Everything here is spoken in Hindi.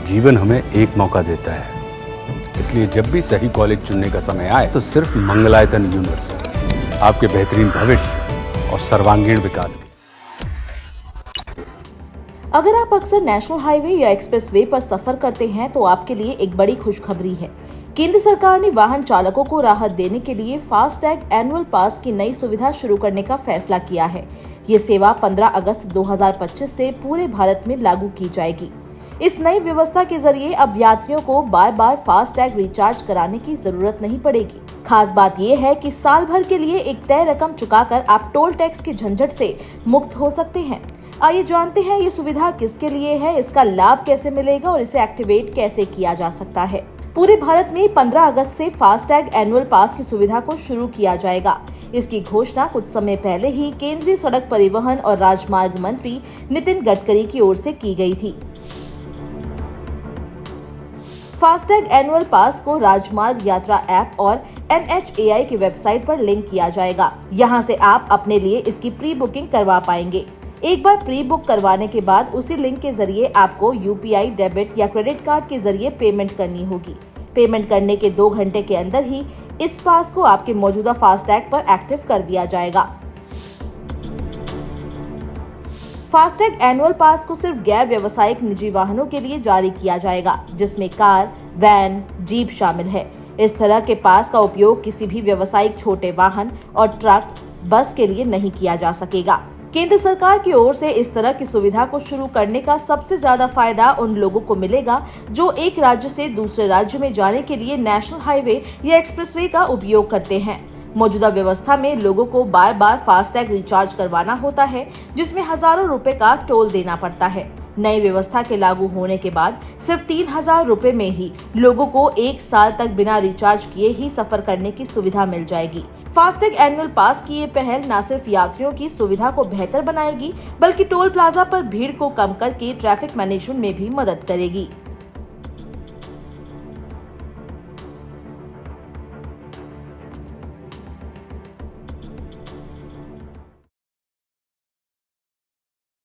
जीवन हमें एक मौका देता है, इसलिए जब भी सही कॉलेज चुनने का समय आए तो सिर्फ मंगलायतन यूनिवर्सिटी आपके बेहतरीन भविष्य और सर्वांगीण विकास के। अगर आप अक्सर नेशनल हाईवे या एक्सप्रेसवे पर सफर करते हैं तो आपके लिए एक बड़ी खुशखबरी है। केंद्र सरकार ने वाहन चालकों को राहत देने के लिए फास्टैग एनुअल पास की नई सुविधा शुरू करने का फैसला किया है। ये सेवा 15 अगस्त 2025 से पूरे भारत में लागू की जाएगी। इस नई व्यवस्था के जरिए अब यात्रियों को बार बार फास्टैग रिचार्ज कराने की जरूरत नहीं पड़ेगी। खास बात यह है कि साल भर के लिए एक तय रकम चुकाकर आप टोल टैक्स की झंझट से मुक्त हो सकते हैं। आइए जानते हैं ये सुविधा किसके लिए है, इसका लाभ कैसे मिलेगा और इसे एक्टिवेट कैसे किया जा सकता है। पूरे भारत में 15 अगस्त से फास्टैग एनुअल पास की सुविधा को शुरू किया जाएगा। इसकी घोषणा कुछ समय पहले ही केंद्रीय सड़क परिवहन और राजमार्ग मंत्री नितिन गडकरी की ओर से की गई थी। फास्टैग एनुअल पास को राजमार्ग यात्रा ऐप और NHAI की वेबसाइट पर लिंक किया जाएगा। यहां से आप अपने लिए इसकी प्री बुकिंग करवा पाएंगे। एक बार प्री बुक करवाने के बाद उसी लिंक के जरिए आपको UPI, डेबिट या क्रेडिट कार्ड के जरिए पेमेंट करनी होगी। पेमेंट करने के 2 घंटे के अंदर ही इस पास को आपके मौजूदा फास्टैग पर एक्टिव कर दिया जाएगा। फास्टैग एनुअल पास को सिर्फ गैर व्यावसायिक निजी वाहनों के लिए जारी किया जाएगा, जिसमें कार, वैन, जीप शामिल है। इस तरह के पास का उपयोग किसी भी व्यावसायिक छोटे वाहन और ट्रक, बस के लिए नहीं किया जा सकेगा। केंद्र सरकार की ओर से इस तरह की सुविधा को शुरू करने का सबसे ज्यादा फायदा उन लोगों को मिलेगा जो एक राज्य से दूसरे राज्य में जाने के लिए नेशनल हाईवे या एक्सप्रेसवे का उपयोग करते हैं। मौजूदा व्यवस्था में लोगों को बार बार फास्टैग रिचार्ज करवाना होता है, जिसमें हजारों रुपए का टोल देना पड़ता है। नई व्यवस्था के लागू होने के बाद सिर्फ 3,000 रुपए में ही लोगों को 1 साल तक बिना रिचार्ज किए ही सफर करने की सुविधा मिल जाएगी। फास्टैग एनुअल पास की ये पहल न सिर्फ यात्रियों की सुविधा को बेहतर बनाएगी, बल्कि टोल प्लाजा पर भीड़ को कम करके ट्रैफिक मैनेजमेंट में भी मदद करेगी।